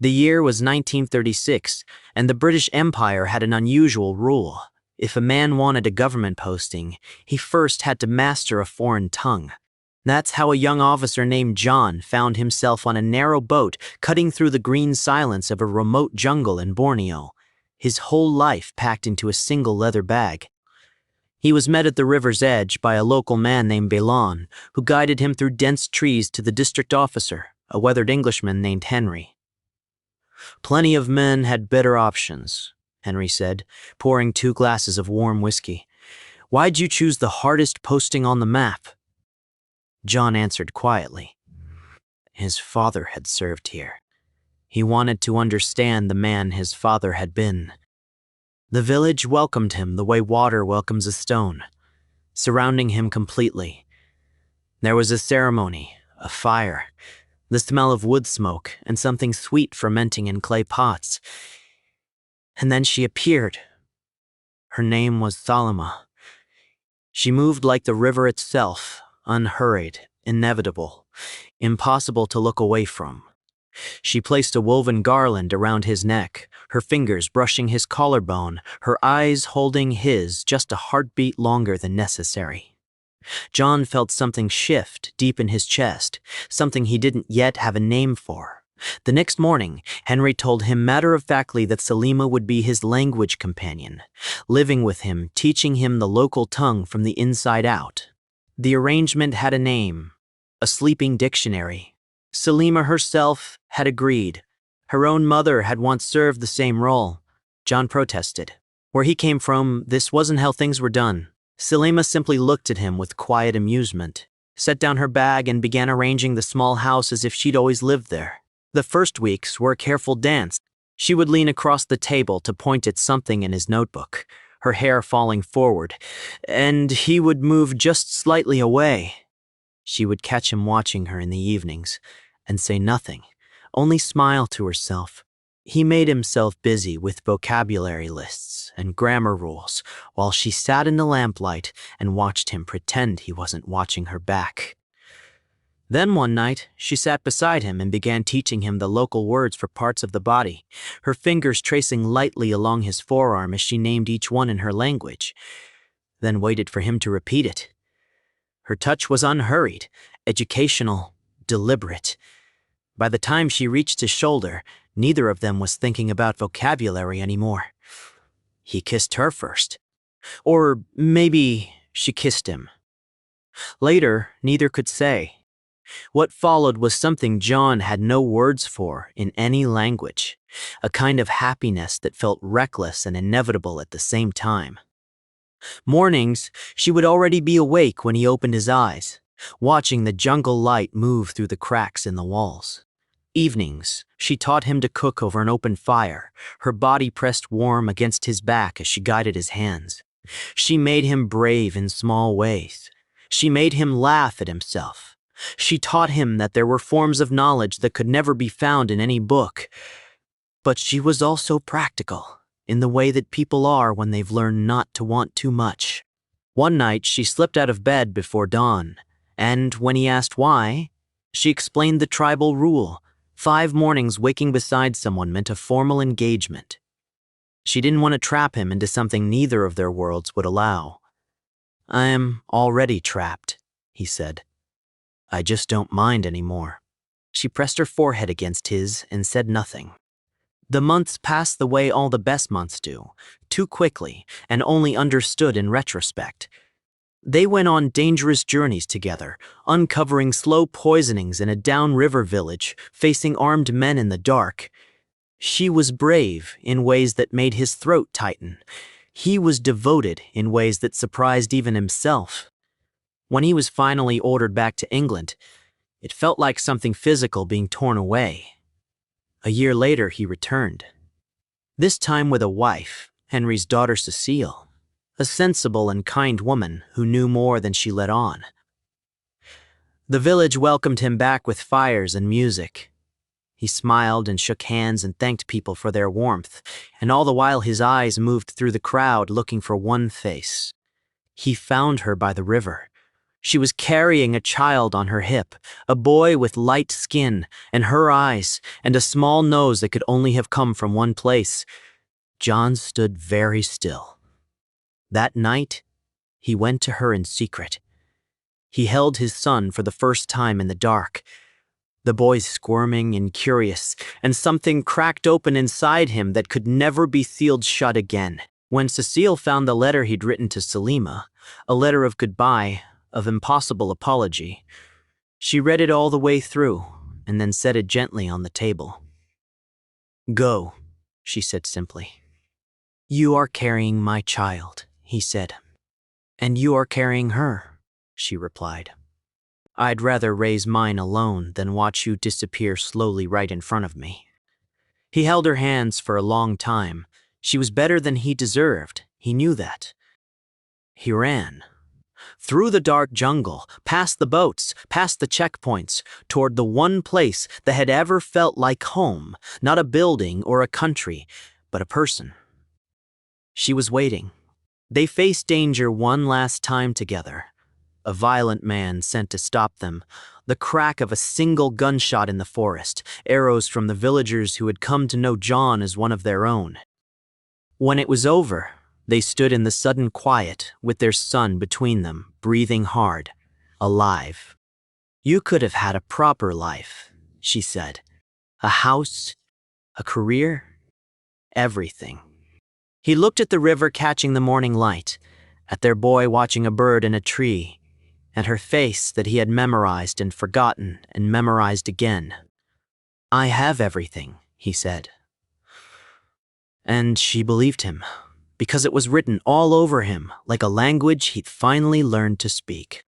The year was 1936, and the British Empire had an unusual rule. If a man wanted a government posting, he first had to master a foreign tongue. That's how a young officer named John found himself on a narrow boat cutting through the green silence of a remote jungle in Borneo, his whole life packed into a single leather bag. He was met at the river's edge by a local man named Balan, who guided him through dense trees to the district officer, a weathered Englishman named Henry. "Plenty of men had better options," Henry said, pouring 2 glasses of warm whiskey. "Why'd you choose the hardest posting on the map?" John answered quietly. His father had served here. He wanted to understand the man his father had been. The village welcomed him the way water welcomes a stone, surrounding him completely. There was a ceremony, a fire, the smell of wood smoke, and something sweet fermenting in clay pots. And then she appeared. Her name was Salima. She moved like the river itself, unhurried, inevitable, impossible to look away from. She placed a woven garland around his neck, her fingers brushing his collarbone, her eyes holding his just a heartbeat longer than necessary. John felt something shift deep in his chest, something he didn't yet have a name for. The next morning, Henry told him matter-of-factly that Salima would be his language companion, living with him, teaching him the local tongue from the inside out. The arrangement had a name, a sleeping dictionary. Salima herself had agreed. Her own mother had once served the same role. John protested. Where he came from, this wasn't how things were done. Salima simply looked at him with quiet amusement, set down her bag and began arranging the small house as if she'd always lived there. The first weeks were a careful dance. She would lean across the table to point at something in his notebook, her hair falling forward, and he would move just slightly away. She would catch him watching her in the evenings and say nothing, only smile to herself. He made himself busy with vocabulary lists and grammar rules while she sat in the lamplight and watched him pretend he wasn't watching her back. Then one night, she sat beside him and began teaching him the local words for parts of the body, her fingers tracing lightly along his forearm as she named each one in her language, then waited for him to repeat it. Her touch was unhurried, educational, deliberate. By the time she reached his shoulder, neither of them was thinking about vocabulary anymore. He kissed her first. Or maybe she kissed him. Later, neither could say. What followed was something John had no words for in any language, a kind of happiness that felt reckless and inevitable at the same time. Mornings, she would already be awake when he opened his eyes, watching the jungle light move through the cracks in the walls. Evenings, she taught him to cook over an open fire, her body pressed warm against his back as she guided his hands. She made him brave in small ways. She made him laugh at himself. She taught him that there were forms of knowledge that could never be found in any book. But she was also practical, in the way that people are when they've learned not to want too much. One night, she slipped out of bed before dawn, and when he asked why, she explained the tribal rule. 5 mornings waking beside someone meant a formal engagement. She didn't want to trap him into something neither of their worlds would allow. "I'm already trapped," he said. "I just don't mind anymore." She pressed her forehead against his and said nothing. The months passed the way all the best months do, too quickly and only understood in retrospect. They went on dangerous journeys together, uncovering slow poisonings in a downriver village, facing armed men in the dark. She was brave in ways that made his throat tighten. He was devoted in ways that surprised even himself. When he was finally ordered back to England, it felt like something physical being torn away. A year later, he returned. This time with a wife, Henry's daughter Cecile, a sensible and kind woman who knew more than she let on. The village welcomed him back with fires and music. He smiled and shook hands and thanked people for their warmth, and all the while his eyes moved through the crowd looking for one face. He found her by the river. She was carrying a child on her hip, a boy with light skin, and her eyes, and a small nose that could only have come from one place. John stood very still. That night, he went to her in secret. He held his son for the first time in the dark. The boy's squirming and curious, and something cracked open inside him that could never be sealed shut again. When Cecile found the letter he'd written to Salima, a letter of goodbye, of impossible apology, she read it all the way through and then set it gently on the table. "Go," she said simply. "You are carrying my child," he said. "And you are carrying her," she replied. "I'd rather raise mine alone than watch you disappear slowly right in front of me." He held her hands for a long time. She was better than he deserved. He knew that. He ran. Through the dark jungle, past the boats, past the checkpoints, toward the one place that had ever felt like home, not a building or a country, but a person. She was waiting. They faced danger one last time together. A violent man sent to stop them, the crack of a single gunshot in the forest, arrows from the villagers who had come to know John as one of their own. When it was over, they stood in the sudden quiet with their son between them, breathing hard, alive. "You could have had a proper life," she said. "A house, a career, everything." He looked at the river catching the morning light, at their boy watching a bird in a tree, and her face that he had memorized and forgotten and memorized again. "I have everything," he said. And she believed him, because it was written all over him like a language he'd finally learned to speak.